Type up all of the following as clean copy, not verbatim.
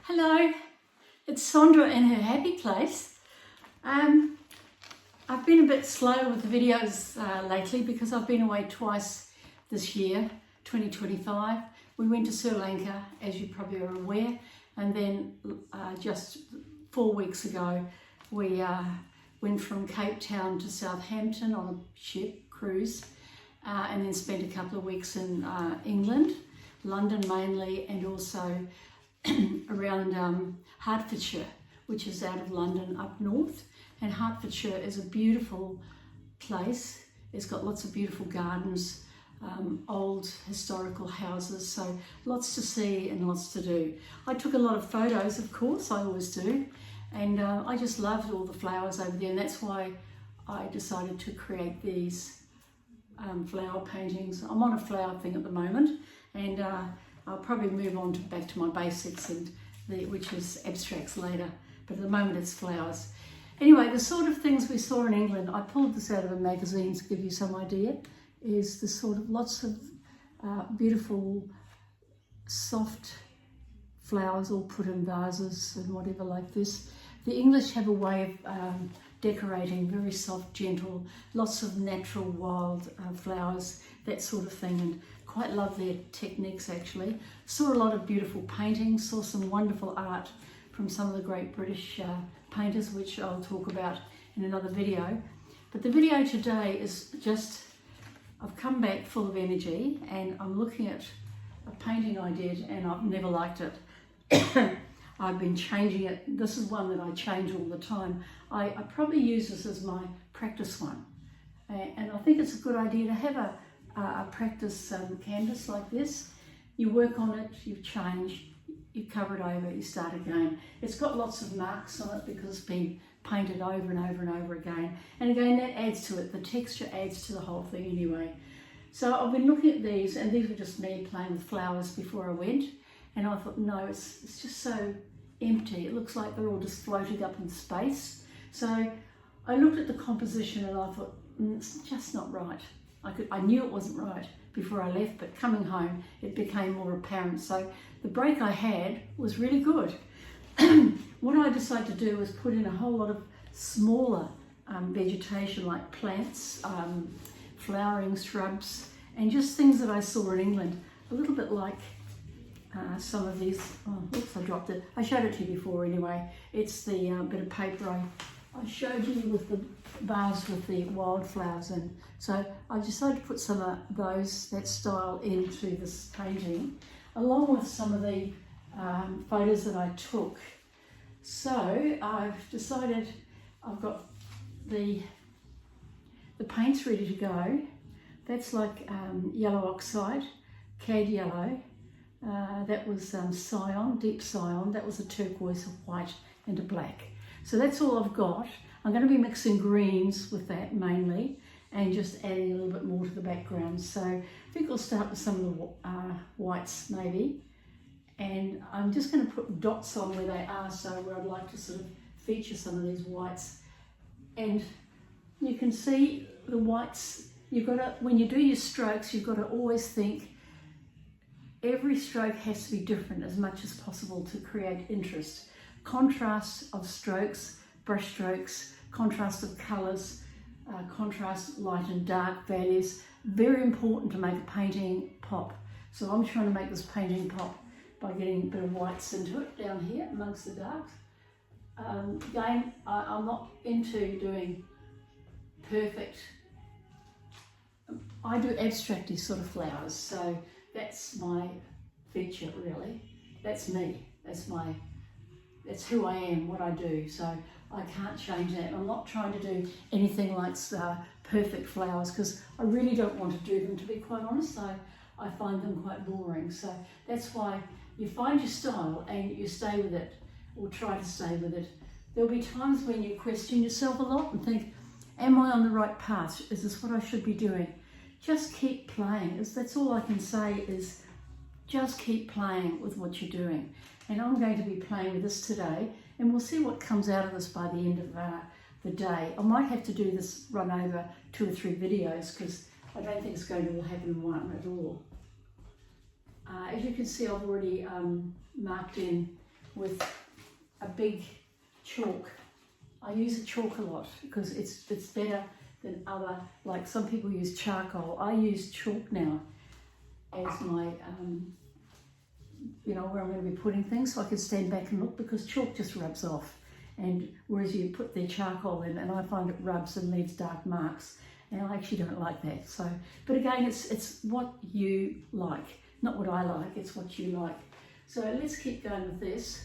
Hello, it's Sondra in her happy place. I've been a bit slow with the videos lately because I've been away twice this year, 2025. We went to Sri Lanka, as you probably are aware, and then just 4 weeks ago we went from Cape Town to Southampton on a ship cruise, and then spent a couple of weeks in England, London mainly, and also around Hertfordshire, which is out of London up north. And Hertfordshire is a beautiful place. It's got lots of beautiful gardens, old historical houses, so lots to see and lots to do. I took a lot of photos, of course, I always do, and I just loved all the flowers over there, and that's why I decided to create these flower paintings. I'm on a flower thing at the moment, and I'll probably move on back to my basics, which is abstracts later, but at the moment it's flowers. Anyway, the sort of things we saw in England, I pulled this out of a magazine to give you some idea, is the sort of lots of beautiful soft flowers all put in vases and whatever like this. The English have a way of decorating, very soft, gentle, lots of natural wild flowers, that sort of thing, and quite love their techniques actually. Saw a lot of beautiful paintings, saw some wonderful art from some of the great British painters, which I'll talk about in another video. But the video today is just, I've come back full of energy and I'm looking at a painting I did and I've never liked it. I've been changing it. This is one that I change all the time. I probably use this as my practice one. And I think it's a good idea to have a practice canvas like this. You work on it, you change, you cover it over, you start again. It's got lots of marks on it because it's been painted over and over and over again. And again, that adds to it. The texture adds to the whole thing anyway. So I've been looking at these, and these were just me playing with flowers before I went. And I thought, no, it's just so empty. It looks like they're all just floating up in space. So I looked at the composition and I thought, it's just not right. I knew it wasn't right before I left, but coming home, it became more apparent. So the break I had was really good. What I decided to do was put in a whole lot of smaller vegetation like plants, flowering shrubs, and just things that I saw in England, a little bit like some of these. Oh, oops, I dropped it. I showed it to you before anyway. It's the bit of paper I showed you with the vase with the wildflowers in. So I decided to put some of that style into this painting, along with some of the photos that I took. So I've decided I've got the paints ready to go. That's like yellow oxide, cad yellow. That was cyan, deep cyan. That was a turquoise, a white and a black. So that's all I've got. I'm going to be mixing greens with that mainly and just adding a little bit more to the background. So I think I'll start with some of the whites maybe. And I'm just going to put dots on where they are, so where I'd like to sort of feature some of these whites. And you can see the whites, when you do your strokes, you've got to always think every stroke has to be different as much as possible to create interest. Contrast of strokes, brush strokes, contrast of colours, contrast light and dark values, very important to make a painting pop. So I'm trying to make this painting pop by getting a bit of whites into it down here amongst the darks. Again, I'm not into doing perfect. I do abstracty sort of flowers, so that's my feature really. That's me. That's who I am, what I do. So I can't change that. I'm not trying to do anything like perfect flowers because I really don't want to do them, to be quite honest. I find them quite boring. So that's why you find your style and you stay with it, or try to stay with it. There'll be times when you question yourself a lot and think, am I on the right path? Is this what I should be doing? Just keep playing. That's all I can say, is just keep playing with what you're doing. And I'm going to be playing with this today, and we'll see what comes out of this by the end of the day. I might have to do this run over 2 or 3 videos because I don't think it's going to all happen in one at all. As you can see, I've already marked in with a big chalk. I use a chalk a lot because it's better than other, like some people use charcoal. I use chalk now as my, you know, where I'm going to be putting things, so I can stand back and look, because chalk just rubs off. And whereas you put the charcoal in, and I find it rubs and leaves dark marks, and I actually don't like that. So, but again, it's what you like, not what I like, it's what you like. So let's keep going with this.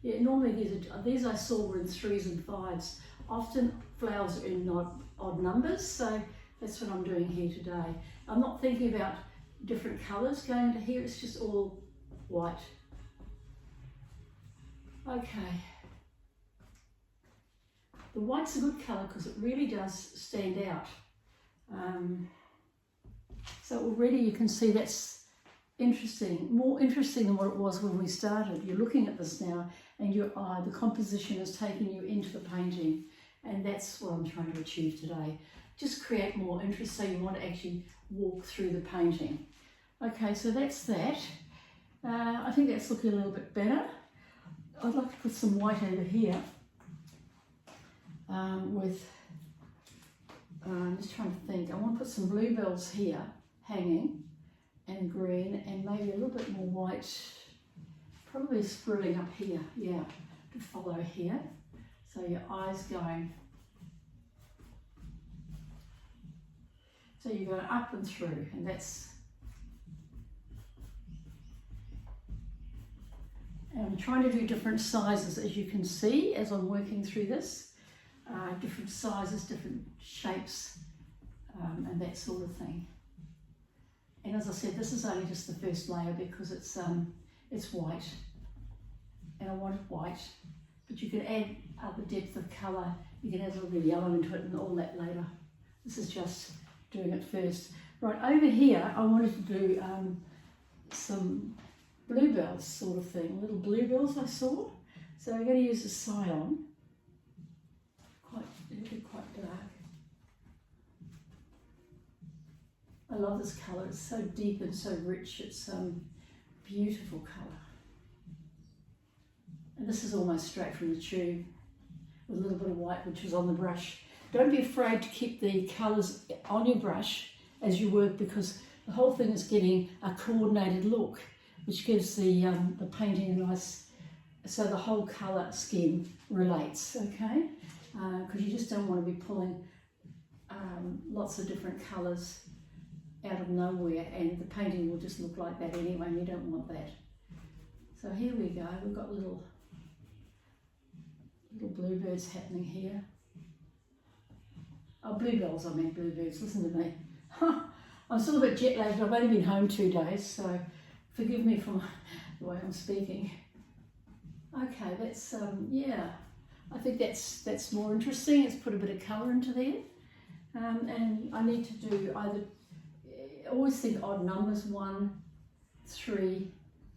Yeah, normally these I saw were in 3s and 5s. Often flowers are in odd numbers, so that's what I'm doing here today. I'm not thinking about different colours going into here, it's just all white. Okay. The white's a good colour because it really does stand out. So already you can see that's interesting, more interesting than what it was when we started. You're looking at this now and your eye, the composition is taking you into the painting, and that's what I'm trying to achieve today. Just create more interest so you want to actually walk through the painting. Okay, so that's that. I think that's looking a little bit better. I'd like to put some white over here. I'm just trying to think. I want to put some bluebells here hanging, and green, and maybe a little bit more white, probably sprilling up here, yeah, to follow here. So your eyes going, so you go up and through, and that's, and I'm trying to do different sizes, as you can see as I'm working through this. Different sizes, different shapes, and that sort of thing. And as I said, this is only just the first layer because it's white, and I want it white, but you can add the depth of colour. You can add a little bit of yellow into it and all that later. This is just doing it first. Right, over here I wanted to do some bluebells sort of thing, little bluebells I saw. So I'm going to use a Cyan. It'll be quite dark. I love this colour, it's so deep and so rich, it's beautiful colour. And this is almost straight from the tube, with a little bit of white which is on the brush. Don't be afraid to keep the colours on your brush as you work, because the whole thing is getting a coordinated look, which gives the painting a nice, so the whole colour scheme relates, okay? Because you just don't want to be pulling lots of different colours out of nowhere, and the painting will just look like that anyway, and you don't want that. So here we go, we've got little bluebirds happening here. Oh, bluebells, I meant bluebirds, listen to me. I'm still a bit jet lagged, I've only been home 2 days, so forgive me for the way I'm speaking. Okay, that's, yeah, I think that's more interesting. It's put a bit of colour into there. And I need to do either, always think odd numbers, 1, 3,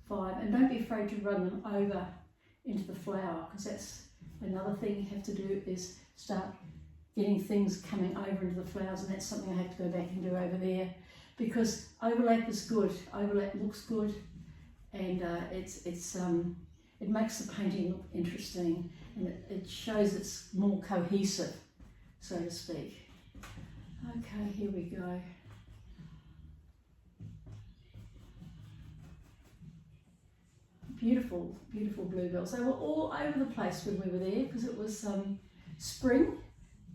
5, and don't be afraid to run them over into the flower, because that's another thing you have to do, is start getting things coming over into the flowers, and that's something I have to go back and do over there, because overlap is good, overlap looks good, and it makes the painting look interesting, and it shows it's more cohesive, so to speak. Okay, here we go. Beautiful, beautiful bluebells. They were all over the place when we were there, because it was spring,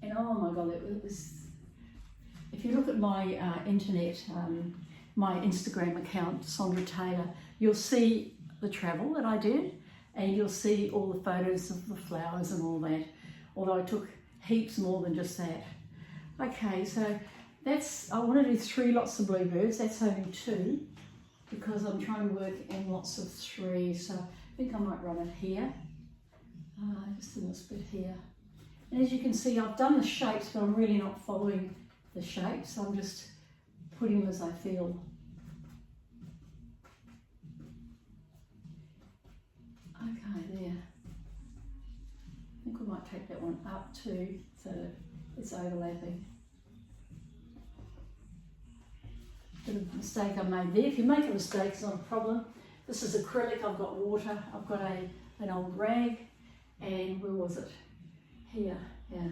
and oh my God, it was, if you look at my internet, my Instagram account, Sondra Taylor, you'll see the travel that I did, and you'll see all the photos of the flowers and all that, although I took heaps more than just that. Okay, so that's, I want to do 3 lots of bluebirds, that's only 2, because I'm trying to work in lots of 3, so I think I might run it here, just in this bit here. And as you can see, I've done the shapes, but I'm really not following the shapes, I'm just putting them as I feel. Okay, there. I think we might take that one up too, so it's overlapping. Bit of a mistake I made there. If you make a mistake, it's not a problem. This is acrylic, I've got water, I've got a an old rag, and where was it? Here, yeah.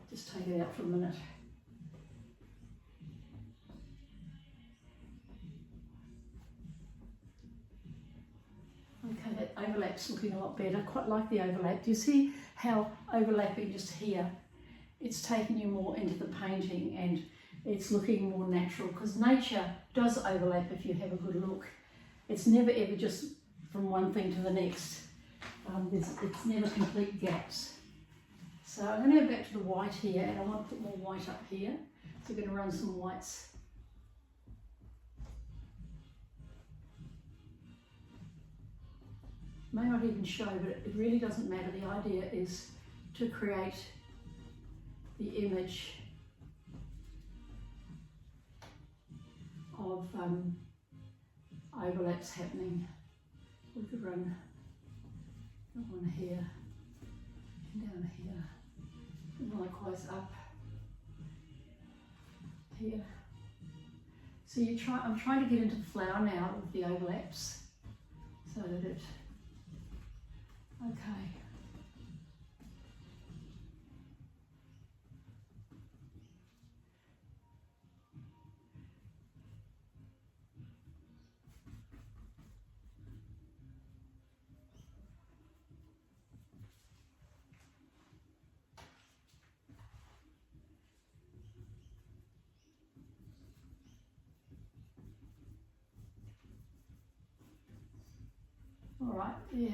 Just take it out for a minute. Okay, that overlap's looking a lot better. I quite like the overlap. Do you see how overlapping just here, it's taking you more into the painting and it's looking more natural, because nature does overlap if you have a good look. It's never ever just from one thing to the next. It's never complete gaps. So I'm going to go back to the white here, and I want to put more white up here. So we're going to run some whites. May not even show, but it really doesn't matter. The idea is to create the image of overlaps happening. We could run one here and down here, and likewise up here. So I'm trying to get into the flower now with the overlaps, so that it, okay. All right, yeah.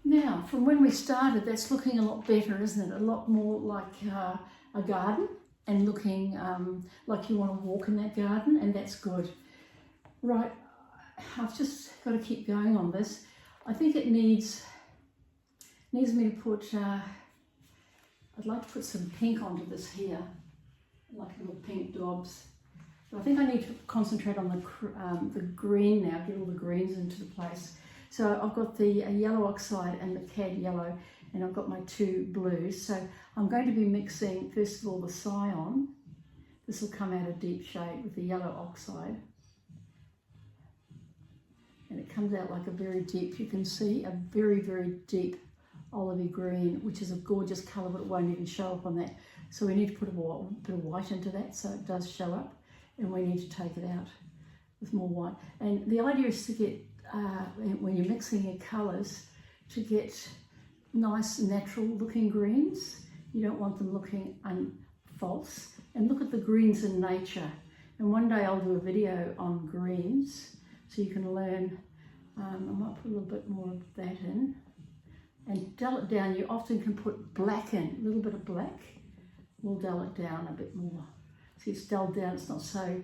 Now, from when we started, that's looking a lot better, isn't it? A lot more like a garden, and looking like you want to walk in that garden, and that's good. Right, I've just got to keep going on this. I think it needs me to put, I'd like to put some pink onto this here, like little pink daubs. But I think I need to concentrate on the green now, get all the greens into the place. So I've got the yellow oxide and the cad yellow, and I've got my two blues. So I'm going to be mixing, first of all, the cyan. This will come out a deep shade with the yellow oxide. And it comes out like a very deep, you can see, a very, very deep olivey green, which is a gorgeous colour, but it won't even show up on that. So we need to put a bit of white into that so it does show up, and we need to take it out with more white. And the idea is to get, when you're mixing your colours, to get nice natural looking greens. You don't want them looking false. And look at the greens in nature. And one day I'll do a video on greens so you can learn. I might put a little bit more of that in. And dull it down. You often can put black in, a little bit of black will dull it down a bit more. See, it's dulled down, it's not so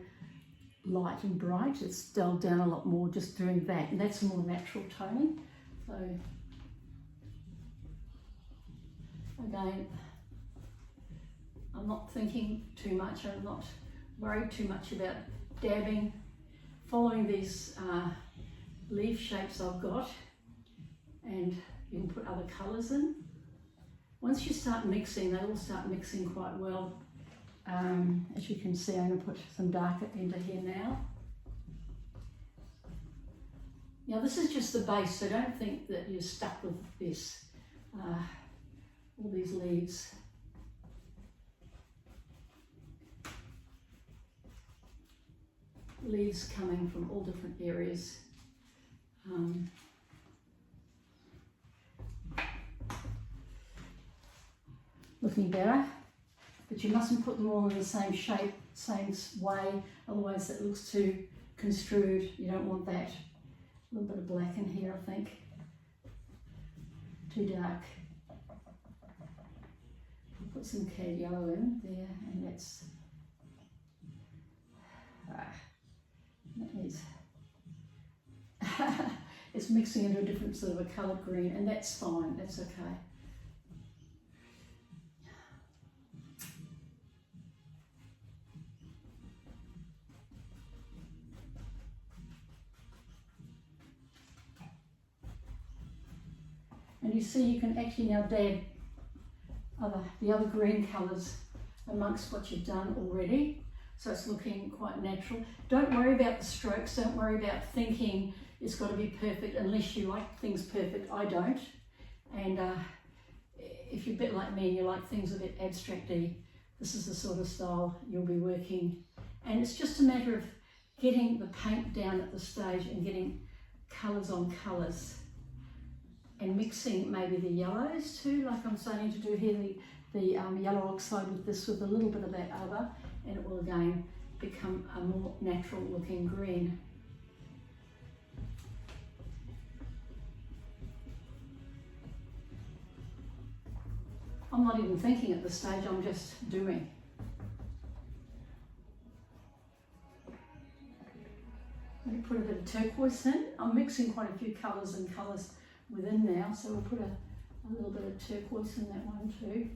light and bright, it's dulled down a lot more just doing that, and that's more natural toning. So again, I'm not thinking too much, I'm not worried too much about dabbing, following these leaf shapes I've got, and you can put other colours in. Once you start mixing, they all start mixing quite well. As you can see, I'm going to put some darker into here now. Now this is just the base, so don't think that you're stuck with this, all these leaves. Leaves coming from all different areas. Looking better. But you mustn't put them all in the same shape, same way, otherwise that looks too construed. You don't want that. A little bit of black in here, I think. Too dark. I'll put some cad yellow in there, and that's that is it's mixing into a different sort of a coloured green, and that's fine, that's okay. And you see, you can actually now dab the other green colours amongst what you've done already. so it's looking quite natural. Don't worry about the strokes, don't worry about thinking it's got to be perfect unless you like things perfect. I don't. And if you're a bit like me and you like things a bit abstract-y, this is the sort of style you'll be working. And it's just a matter of getting the paint down at the stage and getting colours on colours and mixing maybe the yellows too, like I'm starting to do here, the yellow oxide with this with a little bit of that other, and it will again become a more natural looking green. I'm not even thinking at this stage, I'm just doing. Let me put a bit of turquoise in. I'm mixing quite a few colours and colours within now, so we'll put a little bit of turquoise in that one too.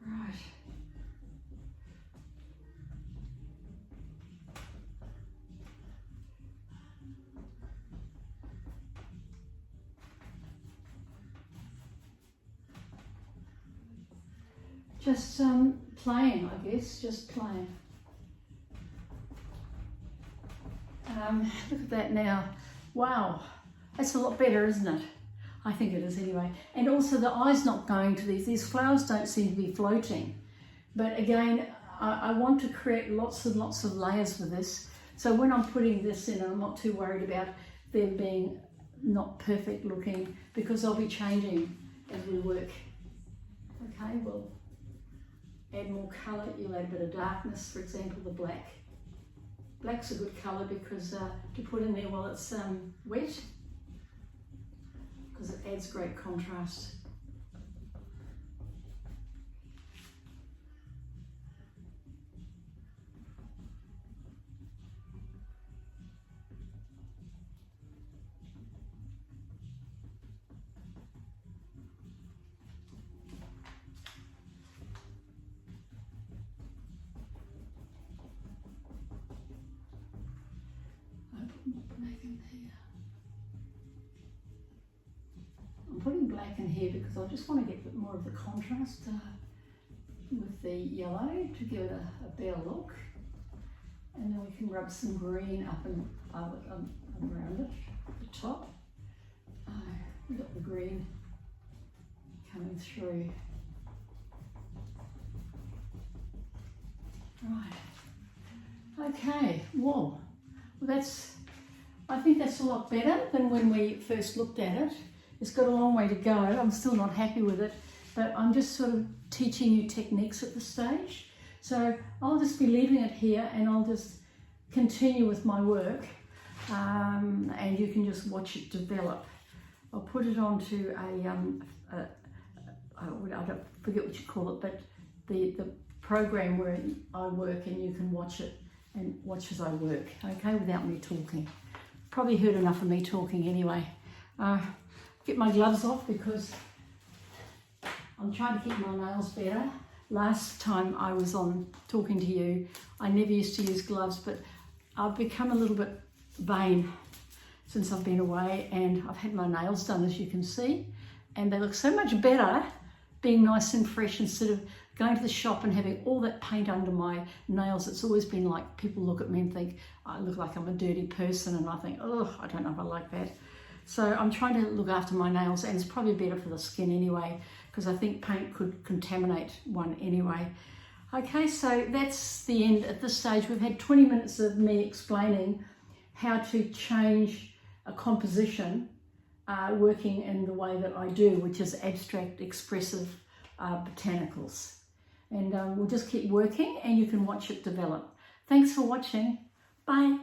Right. Just playing, I guess, just playing. Look at that now. Wow, that's a lot better, isn't it? I think it is anyway. And also the eye's not going to these flowers don't seem to be floating. But again, I want to create lots and lots of layers with this. So when I'm putting this in, I'm not too worried about them being not perfect looking, because I'll be changing as we work. Okay, we'll add more colour. You'll add a bit of darkness, for example, the black. Black's a good colour because to put in there while it's wet, because it adds great contrast. I'm putting black in here because I just want to get a bit more of the contrast with the yellow to give it a better look. And then we can rub some green up and around it, at the top. We've got the green coming through. Right. Okay, whoa. Well, I think that's a lot better than when we first looked at it. It's got a long way to go. I'm still not happy with it, but I'm just sort of teaching you techniques at this stage. So I'll just be leaving it here and I'll just continue with my work, and you can just watch it develop. I'll put it onto I don't forget what you call it, but the program where I work, and you can watch it and watch as I work, okay, without me talking. Probably heard enough of me talking anyway. Get my gloves off because I'm trying to keep my nails better. Last time I was on talking to you, I never used to use gloves, but I've become a little bit vain since I've been away, and I've had my nails done, as you can see, and they look so much better being nice and fresh instead of going to the shop and having all that paint under my nails. It's always been like, people look at me and think I look like I'm a dirty person, and I think, oh, I don't know if I like that. So I'm trying to look after my nails, and it's probably better for the skin anyway, because I think paint could contaminate one anyway. Okay, so that's the end at this stage. We've had 20 minutes of me explaining how to change a composition working in the way that I do, which is abstract expressive botanicals. And we'll just keep working and you can watch it develop. Thanks for watching. Bye.